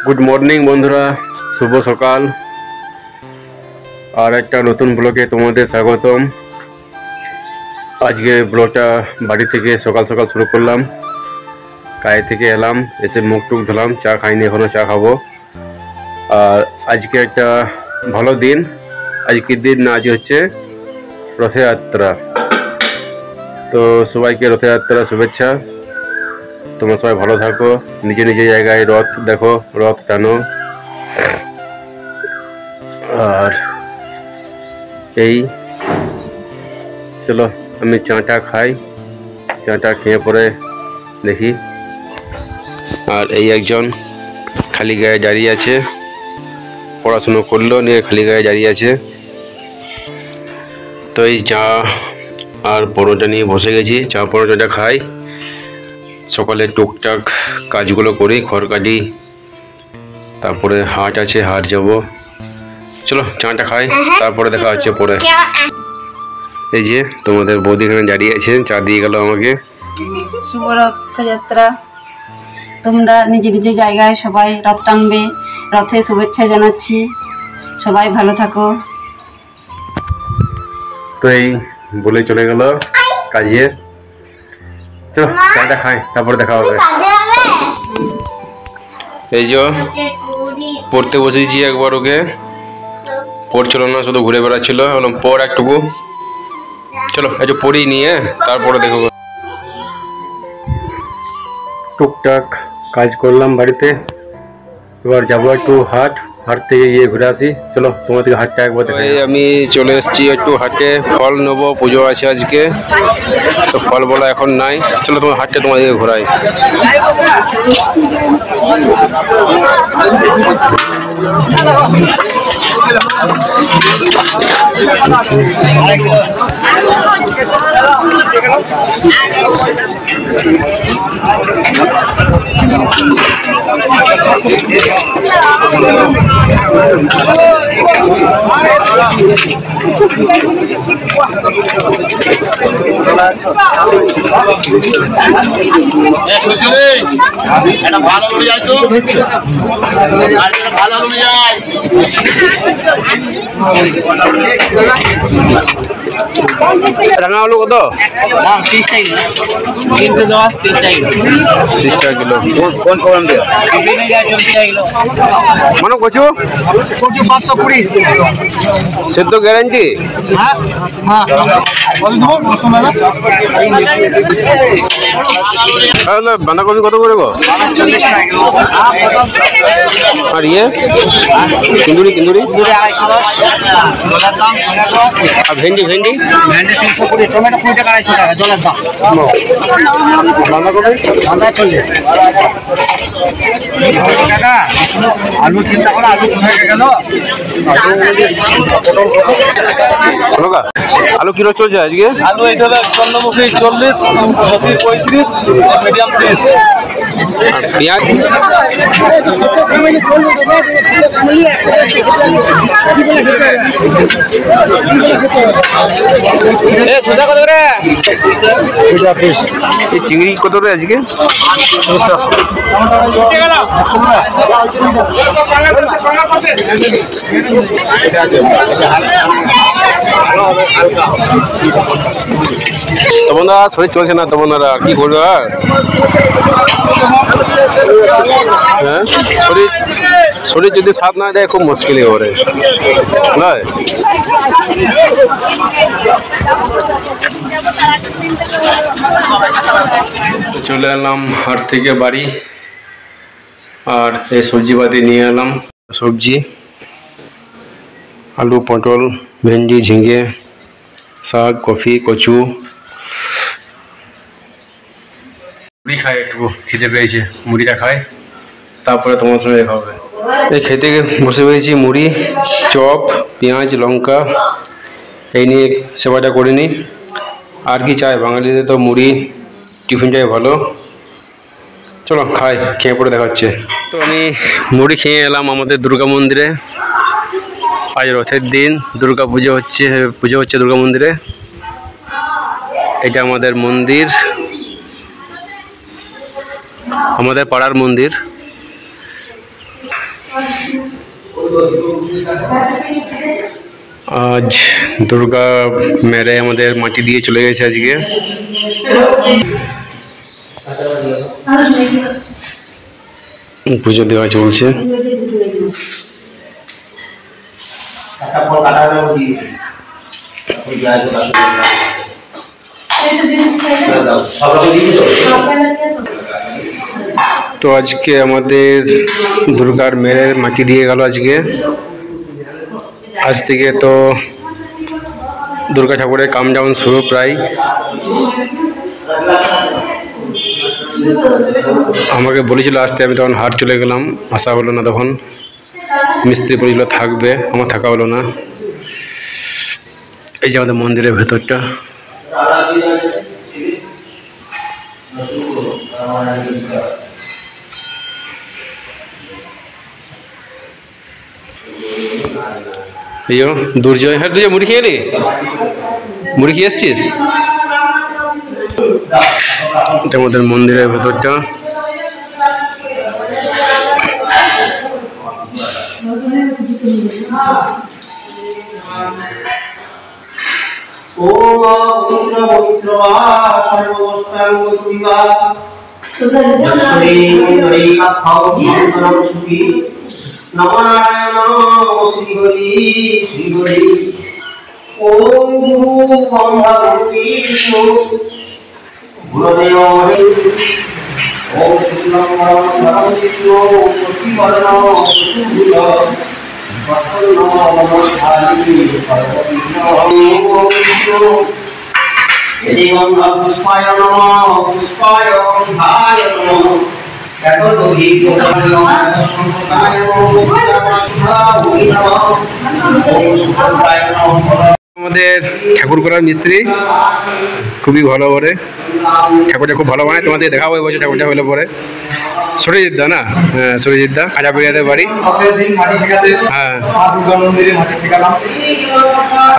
Good morning बंधुरा शुभ सकाल और एक नतून ब्लगे तुम्हारे स्वागतम। आज के ब्लगटा बाड़ी থেকে सकाल सकाल शुरू करलाम। काये থেকে এলাম, এসে মুখ টুক ধুলাম, চা খাইনি এখনো, চা খাবো। আর আজকে একটা ভালো দিন। আজকের দিন না, আজ হচ্ছে রথযাত্রা। তো সবাইকে রথযাত্রা শুভেচ্ছা। তোমরা সবাই ভালো থাকো, নিজে নিজে জায়গায় রথ দেখো, রথ টানো। আর এই চলো আমি চাটা খাই, চাটা খেয়ে পরে দেখি। আর এই একজন খালি গায়ে দাঁড়িয়ে আছে, পড়াশুনো করলো নিয়ে খালি গায়ে দাঁড়িয়ে আছে। তো এই চা আর পরোটা নিয়ে বসে গেছি, চা পরোটাটা খাই। সকালে টুকটাক কাজগুলো করি, খড় কাটি, তারপরে হাট আছে, হাট যাব। চলো চাটা খাই, তারপরে দেখা হচ্ছে পরে। এই যে তোমাদের বৌদি এখানে দাঁড়িয়ে আছে, চা দিয়ে গেল আমাকে। শুভ রথযাত্রা। তোমরা নিজে নিজে জায়গায় সবাই রথ টানবে, রথে শুভেচ্ছা জানাচ্ছি। সবাই ভালো থাকো। তো এই বলে চলে গেল কাজে। চলো চাটা খাই, তারপরে দেখা হবে। এই যে পড়তে বসেছি একবার, ওকে পড়ছিল না, শুধু ঘুরে বেড়াচ্ছিল। বললাম পড় একটুকু, চলো একটু পড়ি নিয়ে তারপরে দেখবো। টুকটাক কাজ করলাম বাড়িতে, এবার যাবো একটু হাট, হাট থেকে গিয়ে ঘুরে আসি। চলো তোমার থেকে হাটটা একবার দেখাই। আমি চলে এসেছি একটু হাটে, ফল নেবো, পুজো আছে আজকে, তো ফল বলা এখন নাই। চলো তোমার হাটটা তোমাদেরকে ঘোরাই। রাঙা আলু কত? 30 টাকা কিলো। কোন ফোন দিয়ে? মানে কচু 520 সেদ্ধ গ্যারান্টি। বাঁধাকপি কত করে গো? আর ইয়ে কিন্দুরি আর ভেন্ডি 320, টমেটো 20 টাকা, 250 টাকা জলের দাম। বাঁধাকপি 40 টাকা। আলু চিন্তা করো, আলু কোথায় গেল? আলু কিলো চলছে আজকে? আলু এটা হলো চন্দ্রমুখী 40, 35, মিডিয়াম 30। আর পেঁয়াজ চিংড়ি কত করে আজকে? তোমরা শরীর চলছে না, তোমরা কি করবে? আর হ্যাঁ, শরীর যদি সাথ না দেয় খুব মুশকিলই করে নয়। চলে এলাম হাট থেকে বাড়ি, আর এই সবজিপাতি নিয়ে এলাম। সবজি আলু, পটল, ভেন্ডি, ঝিঙে, শাক, কফি, কচু। মুড়ি খাই, একটু খিদে পেয়েছে, মুড়িটা খাই, তারপরে তোমার সঙ্গে দেখা হবে। এই খেতে বসে পেয়েছি, মুড়ি, চপ, পেঁয়াজ, লঙ্কা এই নিয়ে সেবাটা করে নিই। আর কি চাই, বাঙালিদের তো মুড়ি টিফিনটাই ভালো। চলো খাই, খেয়ে পরে দেখা হচ্ছে। তো আমি মুড়ি খেয়ে এলাম আমাদের দুর্গা মন্দিরে। আজ রথের দিন, দুর্গা পুজো হচ্ছে দুর্গা মন্দিরে। এটা আমাদের মন্দির, আমাদের পাড়ার মন্দির। আজ দুর্গা মেরে আমাদের মাটি দিয়ে চলে গেছে আজকে। পুজো দেওয়া চলছে। তো আজকে আমাদের দুর্গার মেয়ের মাটি দিয়ে গেল আজকে। আজ থেকে তো দুর্গা ঠাকুরের কাম ডাউন শুরু প্রায়। আমাকে বলেছিল আসতে, আমি তখন হাট চলে গেলাম, আসা হলো না। তখন মিস্ত্রি বলেছিল থাকবে, আমার থাকা হলো না। এই যে আমাদের মন্দিরের ভেতরটা। দুর্জয়, হ্যাঁ তুই মুড়ি খেয়ে এলি? মুড়ি খেয়ে এসছিস? এটা আমাদের মন্দিরের ভেতরটা। আমাদের ঠাকুর করার মিস্ত্রি খুবই ভালো করে ঠাকুরটা খুব ভালো বানায়। তোমাদের দেখাবো এই বছর ঠাকুরটা হলে পরে। সরিজিৎ দা না? হ্যাঁ সরিজিৎ দা, আজাপিড়িয়াদের বাড়ি। হ্যাঁ,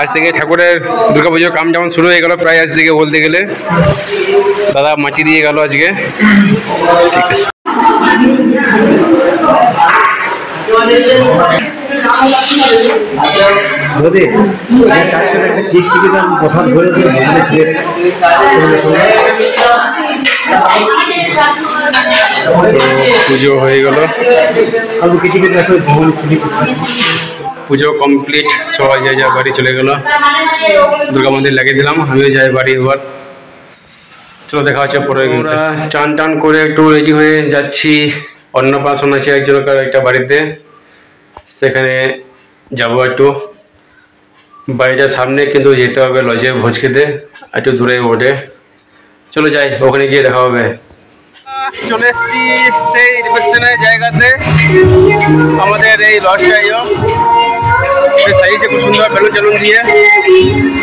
আজ থেকে ঠাকুরের দুর্গা পুজোর কাম যেমন শুরু হয়ে গেল প্রায় আজ থেকে বলতে গেলে। দাদা মাটি দিয়ে গেল আজকে। ঠিক আছে। পুজো হয়ে গেল, পুজো কমপ্লিট, সবাই যাই যা বাড়ি চলে গেল। দুর্গা মন্দির লাগিয়ে দিলাম, আমিও যাই বাড়ি এবার। চলো দেখা হচ্ছে পরে। আমরা চান টান করে একটু রেডি হয়ে যাচ্ছি। অন্নপ্রাশন আছে একজনের একটা বাড়িতে, সেখানে যাবো একটু। বাড়িটার সামনে কিন্তু যেতে হবে লজে ভোজ খেতে, একটু দূরে ওঠে। চলো যাই, ওখানে গিয়ে দেখা হবে। চলে এসছি সেই রিসেপশনের জায়গাতে। আমাদের এই লজটাইও সাজিয়েছে খুব সুন্দর বেলুন টেলুন দিয়ে,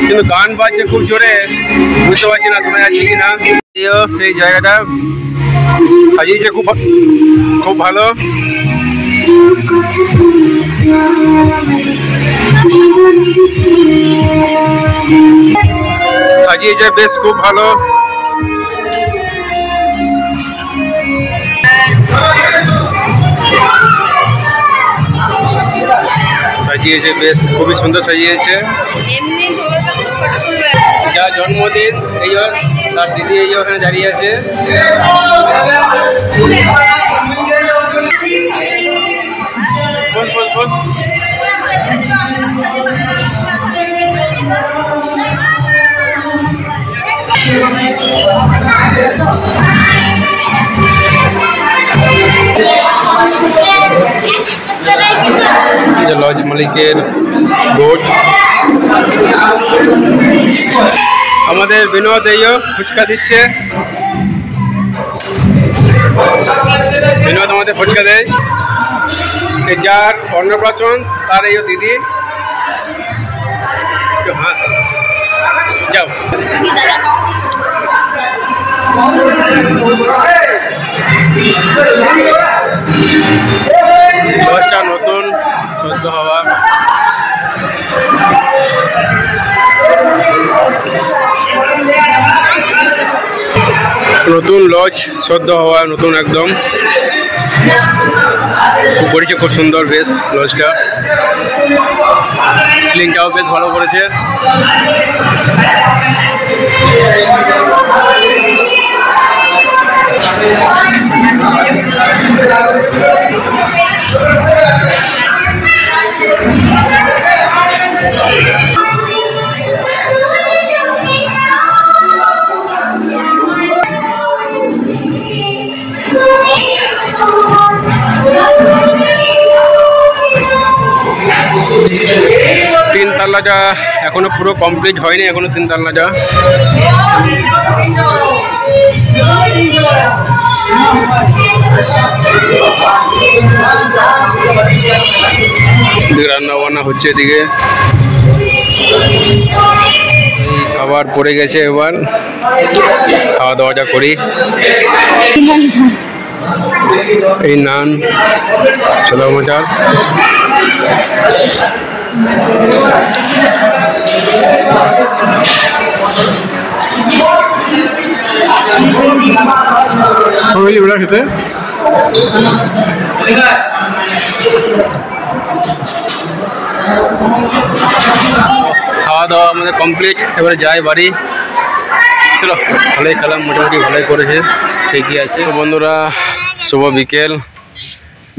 কিন্তু গান বাজছে খুব জোরে, বুঝতে পারছি না শোনা যাচ্ছে কি না। সেই জায়গাটা সাজিয়েছে খুব খুব ভালো। সাজিয়েছে বেশ খুব ভালো। সাজিয়েছে বেশ খুবই সুন্দর সাজিয়েছে। যা জন্মদিন এই তার দিদি এই ওখানে দাঁড়িয়ে আছে। লজ মালিকের বোর্ড। আমাদের বিনোদ এইও ফুচকা দিচ্ছে। বিনোদ আমাদের ফুচকা দেয়। যার অন্নপ্রাশন তার এই দিদি। হাস যাও। লজটা নতুন সদ্য হওয়া। নতুন লজ সদ্য হওয়া, নতুন একদম। করেছে খুব সুন্দর বেশ লজটা, সিলিংটাও বেশ ভালো করেছে। তিনতলাটা এখনো পুরো কমপ্লিট হয়নি, এখনো তিনতলাটা। রান্না বান্না হচ্ছে এদিকে, খাবার পড়ে গেছে, এবার খাওয়া দাওয়াটা করি। এই নান, ছোলা মচার, খেতে খাওয়া দাওয়া আমাদের কমপ্লিট, এবারে যাই বাড়ি। চলো, ভালোই খেলাম, মোটামুটি ভালোই করেছে, ঠিকই আছে। বন্ধুরা, শুভ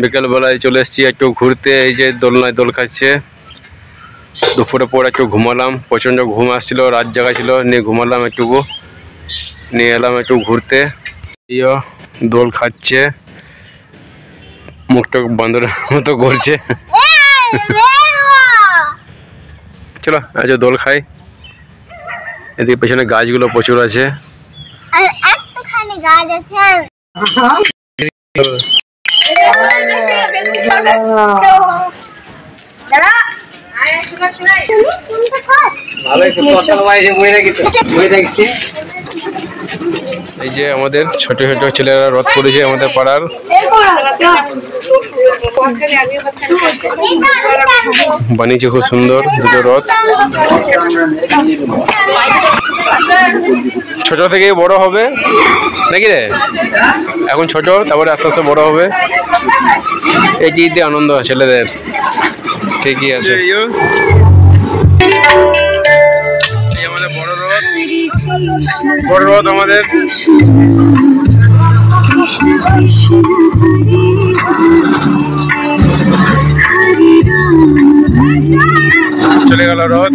বিকেলবেলায় চলে এসেছি একটু ঘুরতে। এই যে দোলনায় দোল খাচ্ছে। দুপুরে পর একটু ঘুমালাম, প্রচণ্ড ঘুম আসছিল, রাত জায়গা ছিল, নিয়ে ঘুমালাম একটুকু, নিয়ে এলাম একটু ঘুরতে। দোল খাচ্ছে, মুখটা বান্দরের মতো করছে। চলো আজ দোল খাই। এদিকে পেছনে গাছগুলো প্রচুর আছে। এই যে আমাদের ছোট ছোট ছেলেরা রথ করেছে আমাদের পাড়ার, বানিয়েছে খুব সুন্দর দুটো রথ। ছোট থেকে বড় হবে নাকি রে, এখন ছোট, তারপরে আস্তে আস্তে বড় হবে। এটিতে আনন্দ ছেলেদের, ঠিকই আছে। এই আমাদের বড় রথ আমাদের। চলে গেল রথ।